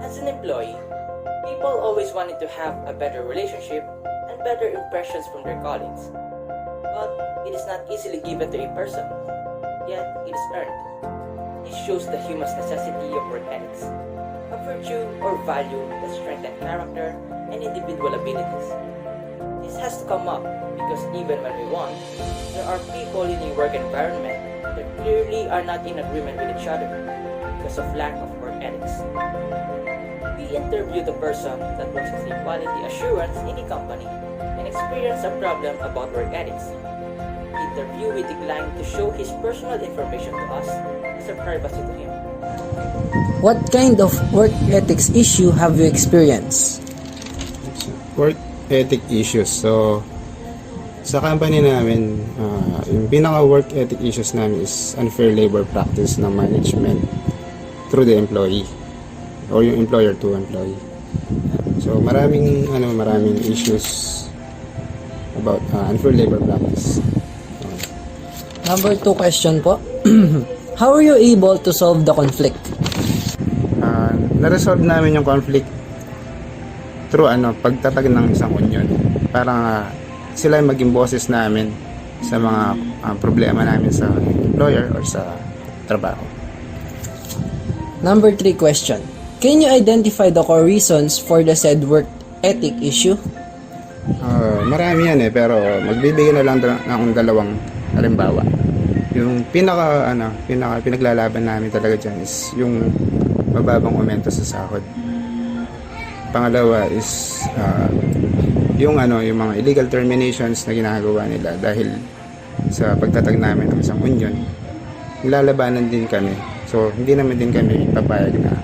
As an employee, people always wanted to have a better relationship and better impressions from their colleagues. But it is not easily given to a person, yet it is earned. This shows the human's necessity of work ethics, a virtue or value that strengthens character and individual abilities. This has to come up because even when we want, there are people in a work environment that clearly are not in agreement with each other because of lack of work ethics. We interviewed the person that works as a quality assurance in a company and experienced a problem about work ethics. The interviewee declined to show his personal information to us as a privacy to him. What kind of work ethics issue have you experienced? Work ethic issues. So, sa company namin, yung pinaka-work ethic issues namin is unfair labor practice ng management through the employee or yung employer to employee. So, maraming issues about unfair labor practice. Number 2 question po. How are you able to solve the conflict? Na-resolve namin yung conflict through pagtatag ng isang union. Parang sila yung maging bosses namin sa mga problema namin sa employer or sa trabaho. Number 3 question. Can you identify the core reasons for the said work ethic issue? Marami yan pero magbibigay na lang ng dalawang halimbawa. Yung pinaglalaban namin talaga dyan is yung mababang aumento sa sahod. Pangalawa is yung mga illegal terminations na ginagawa nila dahil sa pagtatag namin ng isang union. Nilalabanan din kami. So hindi naman din kami papayag na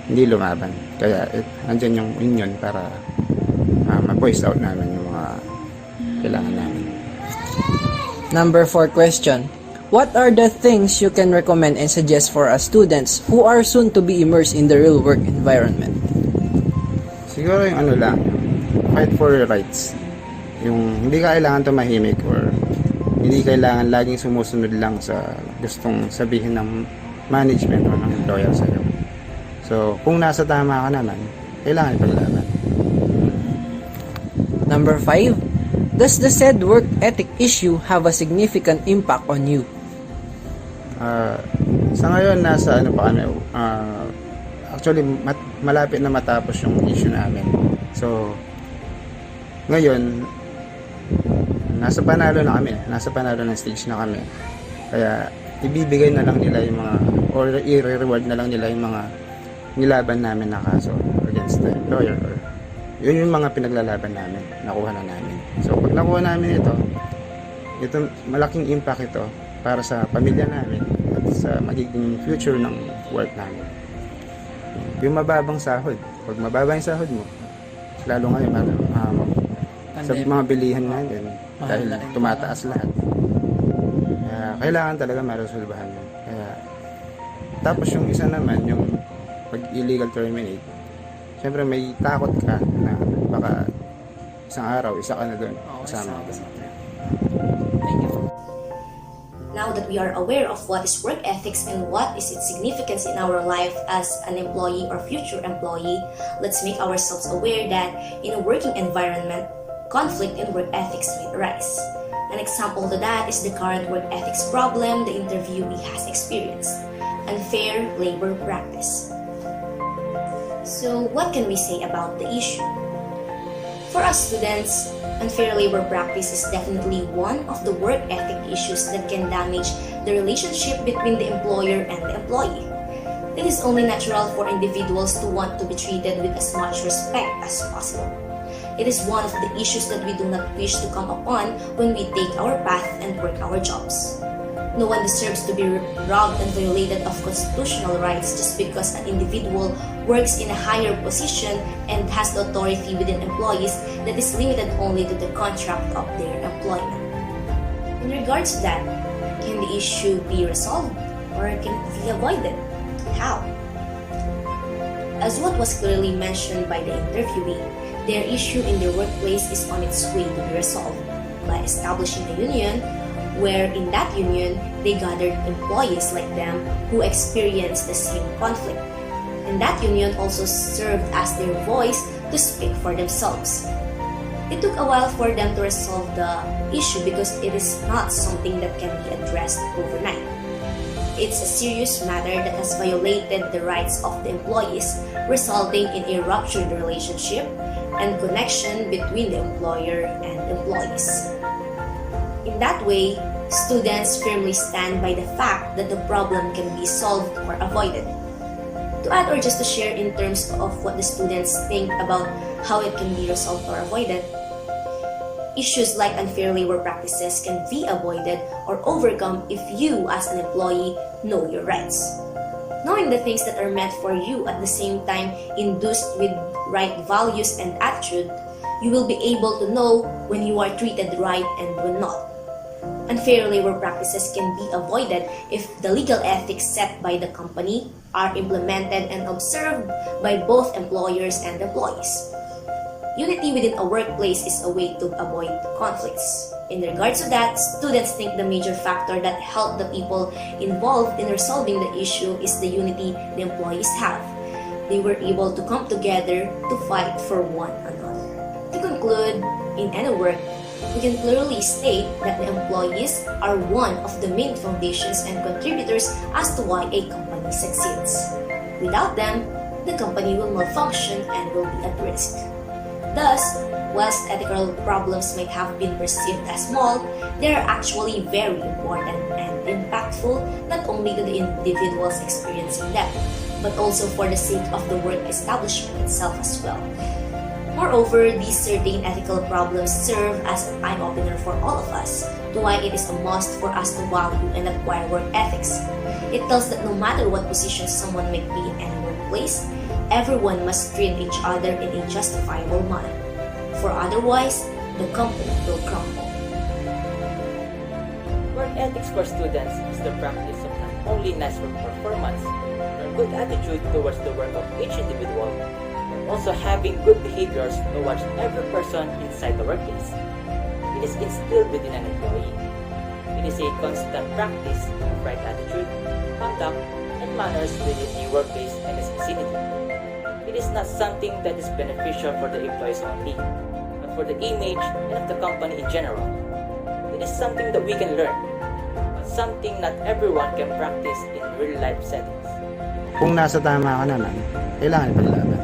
hindi lumaban. Kaya andyan yung union para ma-voice out namin yung mga kailangan namin. Number 4 question. What are the things you can recommend and suggest for us students who are soon to be immersed in the real work environment? Siguro yung fight for your rights. Yung hindi kailangan tumahimik or hindi kailangan laging sumusunod lang sa gustong sabihin ng management o ng employer sa'yo. So, kung nasa tama ka naman, kailangan ipaglaban. Number 5. Does the said work ethic issue have a significant impact on you? Sa ngayon, nasa pa kami. Actually, malapit na matapos yung issue namin. So, ngayon, nasa panalo na kami. Nasa panalo ng stage na kami. Kaya, ibibigay na lang nila yung mga, or i-reward na lang nila yung mga nilaban namin na kaso against the employer. Or, yun yung mga pinaglalaban namin. Nakuha na namin. So, pag nakuha namin ito malaking impact ito para sa pamilya namin at sa magiging future ng work namin. Yung mababang sahod. Pag mababa yung sahod mo, lalo ngayon, sa mga bilihan natin, dahil tumataas lahat. Kaya, kailangan talaga maresolbahan yun. Kaya, tapos yung isa naman, yung pag-illegal terminate, syempre may takot ka na baka isang araw, isa ka na doon. Kasama ka doon. Thank you. Now that we are aware of what is work ethics and what is its significance in our life as an employee or future employee, let's make ourselves aware that in a working environment, conflict in work ethics may arise. An example to that is the current work ethics problem the interviewee has experienced, unfair labor practice. So what can we say about the issue? For us students, unfair labor practice is definitely one of the work ethic issues that can damage the relationship between the employer and the employee. It is only natural for individuals to want to be treated with as much respect as possible. It is one of the issues that we do not wish to come upon when we take our path and work our jobs. No one deserves to be robbed and violated of constitutional rights just because an individual works in a higher position and has the authority within employees that is limited only to the contract of their employment. In regards to that, can the issue be resolved or can it be avoided? How? As what was clearly mentioned by the interviewee, their issue in their workplace is on its way to be resolved by establishing a union where in that union, they gathered employees like them who experienced the same conflict. and that union also served as their voice to speak for themselves. It took a while for them to resolve the issue because it is not something that can be addressed overnight. It's a serious matter that has violated the rights of the employees, resulting in a ruptured relationship and connection between the employer and employees. In that way, students firmly stand by the fact that the problem can be solved or avoided. To add or just to share in terms of what the students think about how it can be resolved or avoided, issues like unfair labor practices can be avoided or overcome if you as an employee know your rights. Knowing the things that are meant for you at the same time induced with right values and attitude, you will be able to know when you are treated right and when not. Unfair labor practices can be avoided if the legal ethics set by the company are implemented and observed by both employers and employees. Unity within a workplace is a way to avoid conflicts. In regards to that, students think the major factor that helped the people involved in resolving the issue is the unity the employees have. They were able to come together to fight for one another. To conclude, in any work, we can clearly state that the employees are one of the main foundations and contributors as to why a company succeeds. Without them, the company will malfunction and will be at risk. Thus, whilst ethical problems might have been perceived as small, they are actually very important and impactful not only to the individuals experiencing them, but also for the sake of the work establishment itself as well. Moreover, these certain ethical problems serve as an eye-opener for all of us to why it is a must for us to value and acquire work ethics. It tells that no matter what position someone might be in any workplace, everyone must treat each other in a justifiable manner, for otherwise, the company will crumble. Work ethics for students is the practice of not only nice work performance, but good attitude towards the work of each individual, but also having good behaviors towards every person inside the workplace. It is instilled within an employee. It is a constant practice of right attitude, conduct, and manners within the workplace and its vicinity. It is not something that is beneficial for the employees only, but for the image and of the company in general. It is something that we can learn, but something not everyone can practice in real-life settings. Kung nasa tama ka naman, kailangan ipaglaban.